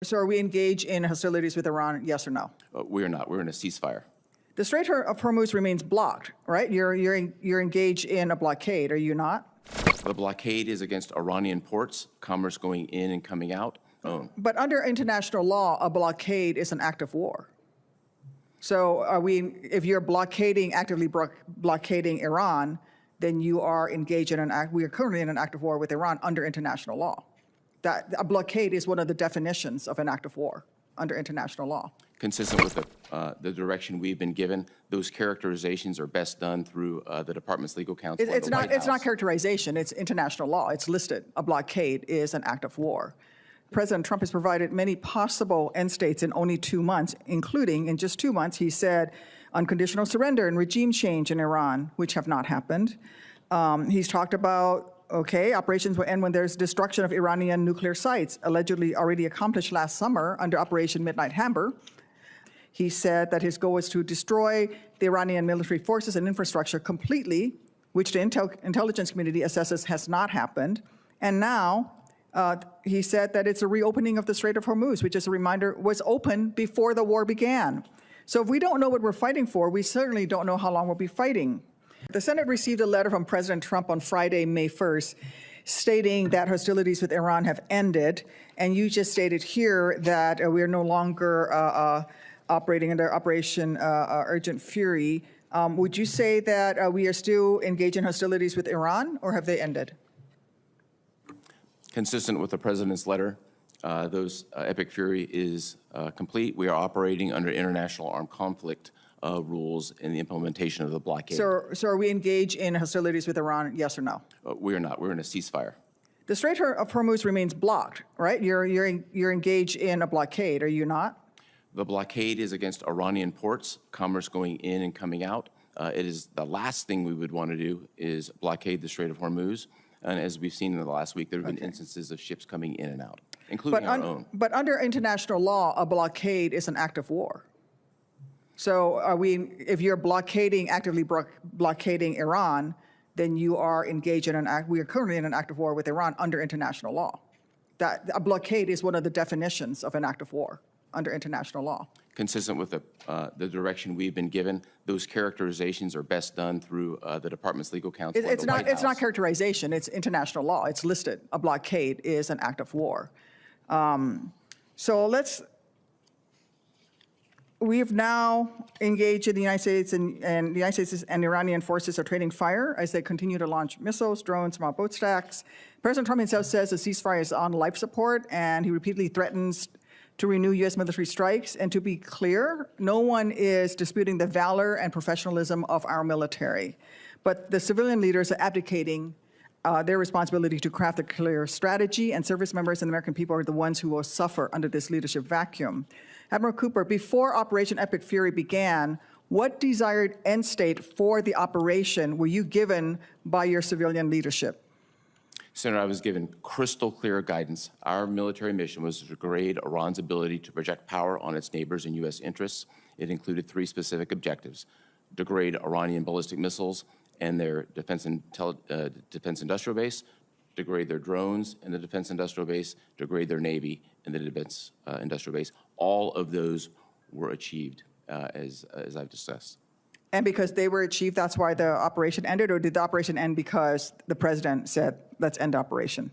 So are we engaged in hostilities with Iran, yes or no? We are not. We're in a ceasefire. The Strait of Hormuz remains blocked, right? You're engaged in a blockade, are you not? The blockade is against Iranian ports, commerce going in and coming out. But under international law, a blockade is an act of war. So if you're actively blockading Iran, then you are engaged in we are currently in an act of war with Iran under international law. That a blockade is one of the definitions of an act of war under international law. Consistent with the direction we've been given, those characterizations are best done through the department's legal counsel. It's not characterization, it's international law. It's listed. A blockade is an act of war. President Trump has provided many possible end states in only 2 months, including in just 2 months, he said unconditional surrender and regime change in Iran, which have not happened. He's talked about operations will end when there's destruction of Iranian nuclear sites, allegedly already accomplished last summer under Operation Midnight Hammer. He said that his goal is to destroy the Iranian military forces and infrastructure completely, which the intelligence community assesses has not happened. And now he said that it's a reopening of the Strait of Hormuz, which, as a reminder, was open before the war began. So if we don't know what we're fighting for, we certainly don't know how long we'll be fighting. The Senate received a letter from President Trump on Friday, May 1st, stating that hostilities with Iran have ended. And you just stated here that we are no longer operating under Operation Urgent Fury. Would you say that we are still engaged in hostilities with Iran, or have they ended? Consistent with the president's letter, those Epic Fury is complete. We are operating under international armed conflict rules in the implementation of the blockade. So are we engaged in hostilities with Iran, yes or no? We are not. We're in a ceasefire. The Strait of Hormuz remains blocked, right? You're engaged in a blockade, are you not? The blockade is against Iranian ports, commerce going in and coming out. It is the last thing we would want to do is blockade the Strait of Hormuz. And as we've seen in the last week, there have been instances of ships coming in and out, including our own. But under international law, a blockade is an act of war. So if you're actively blockading Iran, then you are engaged in we are currently in an act of war with Iran under international law. That a blockade is one of the definitions of an act of war under international law. Consistent with the direction we've been given, those characterizations are best done through the department's legal counsel. It's not characterization, it's international law. It's listed. A blockade is an act of war. We've now engaged in the United States, and the United States and Iranian forces are trading fire as they continue to launch missiles, drones, small boat stacks. President Trump himself says the ceasefire is on life support, and he repeatedly threatens to renew U.S. military strikes. And to be clear, no one is disputing the valor and professionalism of our military. But the civilian leaders are abdicating their responsibility to craft a clear strategy, and service members and the American people are the ones who will suffer under this leadership vacuum. Admiral Cooper, before Operation Epic Fury began, what desired end state for the operation were you given by your civilian leadership? Senator, I was given crystal clear guidance. Our military mission was to degrade Iran's ability to project power on its neighbors and U.S. interests. It included 3 specific objectives: degrade Iranian ballistic missiles and their defense industrial base, degrade their drones in the defense industrial base, degrade their Navy in the defense industrial base. All of those were achieved, as I've discussed. And because they were achieved, that's why the operation ended, or did the operation end because the president said, let's end operation?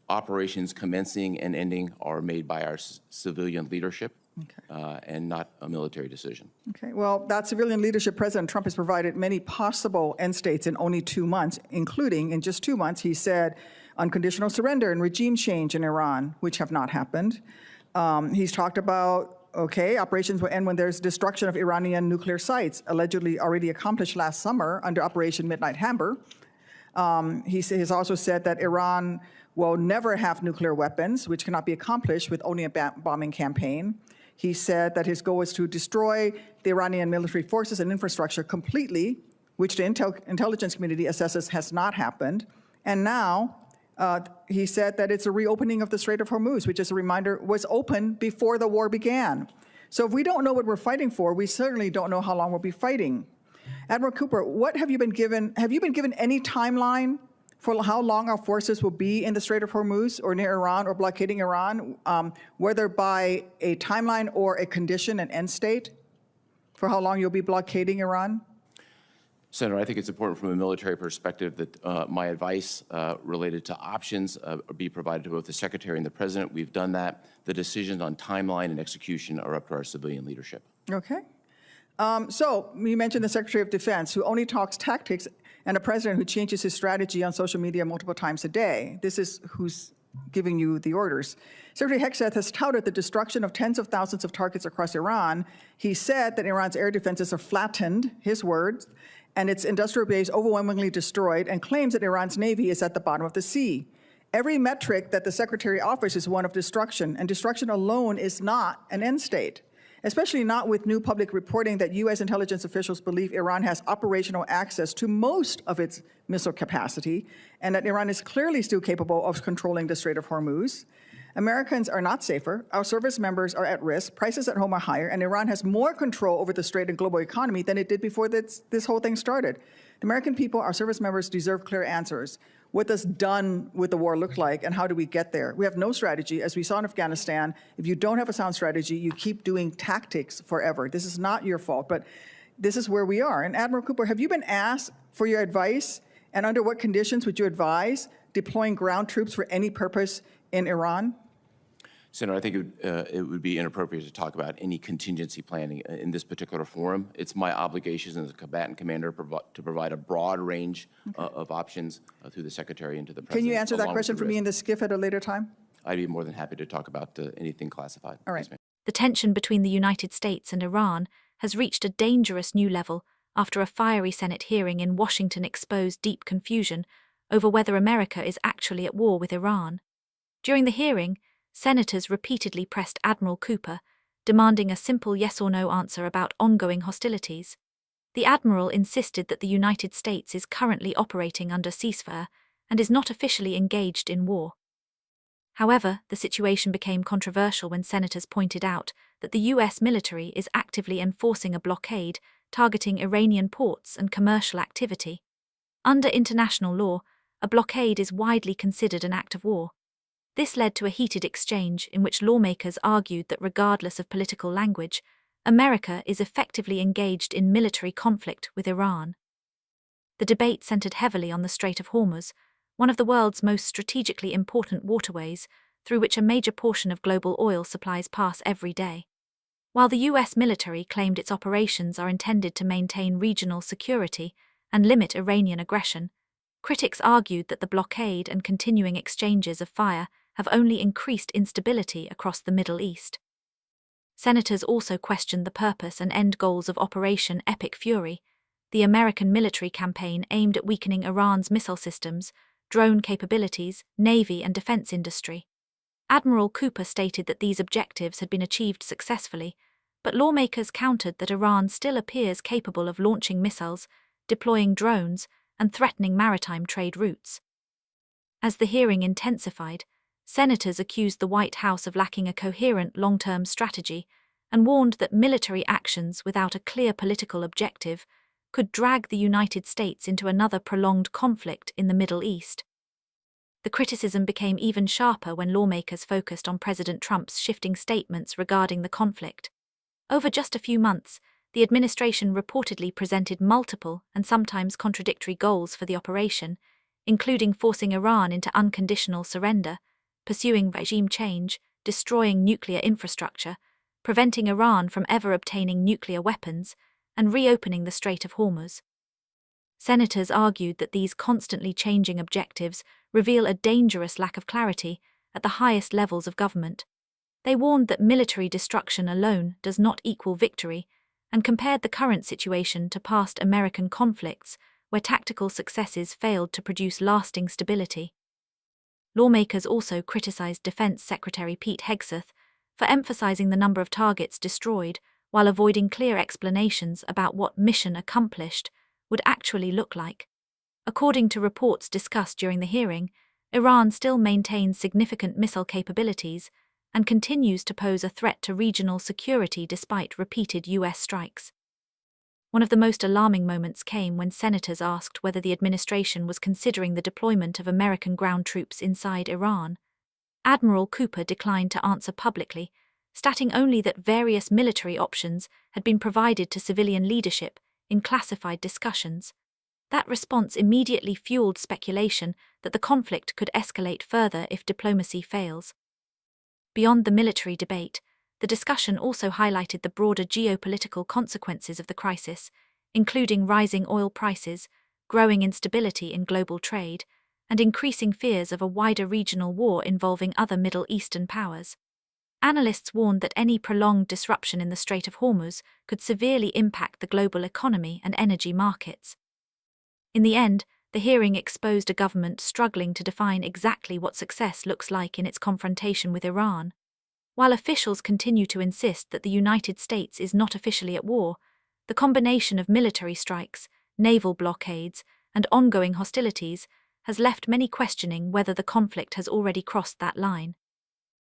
Operations commencing and ending are made by our civilian leadership, and not a military decision. Okay, well, that civilian leadership, President Trump has provided many possible end states in only 2 months, including in just 2 months, he said unconditional surrender and regime change in Iran, which have not happened. He's talked about operations will end when there's destruction of Iranian nuclear sites, allegedly already accomplished last summer under Operation Midnight Hammer. He has also said that Iran will never have nuclear weapons, which cannot be accomplished with only a bombing campaign. He said that his goal is to destroy the Iranian military forces and infrastructure completely, which the intelligence community assesses has not happened. And now he said that it's a reopening of the Strait of Hormuz, which, as a reminder, was open before the war began. So if we don't know what we're fighting for, we certainly don't know how long we'll be fighting. Admiral Cooper, what have you been given? Have you been given any timeline for how long our forces will be in the Strait of Hormuz or near Iran or blockading Iran, whether by a timeline or a condition, an end state, for how long you'll be blockading Iran? Senator, I think it's important from a military perspective that my advice related to options be provided to both the Secretary and the President. We've done that. The decisions on timeline and execution are up to our civilian leadership. Okay. So you mentioned the Secretary of Defense, who only talks tactics, and a president who changes his strategy on social media multiple times a day. This is who's giving you the orders. Secretary Hegseth has touted the destruction of tens of thousands of targets across Iran. He said that Iran's air defenses are flattened, his words, and its industrial base overwhelmingly destroyed, and claims that Iran's Navy is at the bottom of the sea. Every metric that the Secretary offers is one of destruction, and destruction alone is not an end state, especially not with new public reporting that U.S. intelligence officials believe Iran has operational access to most of its missile capacity, and that Iran is clearly still capable of controlling the Strait of Hormuz. Americans are not safer, our service members are at risk, prices at home are higher, and Iran has more control over the Strait and global economy than it did before this whole thing started. The American people, our service members, deserve clear answers. What does done with the war look like, and how do we get there? We have no strategy. As we saw in Afghanistan, if you don't have a sound strategy, you keep doing tactics forever. This is not your fault, but this is where we are. And Admiral Cooper, have you been asked for your advice, and under what conditions would you advise deploying ground troops for any purpose in Iran? Senator, I think it would be inappropriate to talk about any contingency planning in this particular forum. It's my obligation as a combatant commander to provide a broad range of options through the Secretary and to the President. Can you answer that question for me in the skiff at a later time? I'd be more than happy to talk about anything classified. All right. Yes, The tension between the United States and Iran has reached a dangerous new level after a fiery Senate hearing in Washington exposed deep confusion over whether America is actually at war with Iran. During the hearing, senators repeatedly pressed Admiral Cooper, demanding a simple yes or no answer about ongoing hostilities. The admiral insisted that the United States is currently operating under ceasefire and is not officially engaged in war. However, the situation became controversial when senators pointed out that the U.S. military is actively enforcing a blockade targeting Iranian ports and commercial activity. Under international law, a blockade is widely considered an act of war. This led to a heated exchange in which lawmakers argued that regardless of political language, America is effectively engaged in military conflict with Iran. The debate centered heavily on the Strait of Hormuz, one of the world's most strategically important waterways, through which a major portion of global oil supplies pass every day. While the U.S. military claimed its operations are intended to maintain regional security and limit Iranian aggression, critics argued that the blockade and continuing exchanges of fire have only increased instability across the Middle East. Senators also questioned the purpose and end goals of Operation Epic Fury, the American military campaign aimed at weakening Iran's missile systems, drone capabilities, navy and defense industry. Admiral Cooper stated that these objectives had been achieved successfully, but lawmakers countered that Iran still appears capable of launching missiles, deploying drones, and threatening maritime trade routes. As the hearing intensified, senators accused the White House of lacking a coherent long-term strategy and warned that military actions without a clear political objective could drag the United States into another prolonged conflict in the Middle East. The criticism became even sharper when lawmakers focused on President Trump's shifting statements regarding the conflict. Over just a few months, the administration reportedly presented multiple and sometimes contradictory goals for the operation, including forcing Iran into unconditional surrender, pursuing regime change, destroying nuclear infrastructure, preventing Iran from ever obtaining nuclear weapons, and reopening the Strait of Hormuz. Senators argued that these constantly changing objectives reveal a dangerous lack of clarity at the highest levels of government. They warned that military destruction alone does not equal victory, and compared the current situation to past American conflicts where tactical successes failed to produce lasting stability. Lawmakers also criticized Defense Secretary Pete Hegseth for emphasizing the number of targets destroyed while avoiding clear explanations about what mission accomplished would actually look like. According to reports discussed during the hearing, Iran still maintains significant missile capabilities and continues to pose a threat to regional security despite repeated U.S. strikes. One of the most alarming moments came when senators asked whether the administration was considering the deployment of American ground troops inside Iran. Admiral Cooper declined to answer publicly, stating only that various military options had been provided to civilian leadership in classified discussions. That response immediately fueled speculation that the conflict could escalate further if diplomacy fails. Beyond the military debate, the discussion also highlighted the broader geopolitical consequences of the crisis, including rising oil prices, growing instability in global trade, and increasing fears of a wider regional war involving other Middle Eastern powers. Analysts warned that any prolonged disruption in the Strait of Hormuz could severely impact the global economy and energy markets. In the end, the hearing exposed a government struggling to define exactly what success looks like in its confrontation with Iran. While officials continue to insist that the United States is not officially at war, the combination of military strikes, naval blockades, and ongoing hostilities has left many questioning whether the conflict has already crossed that line.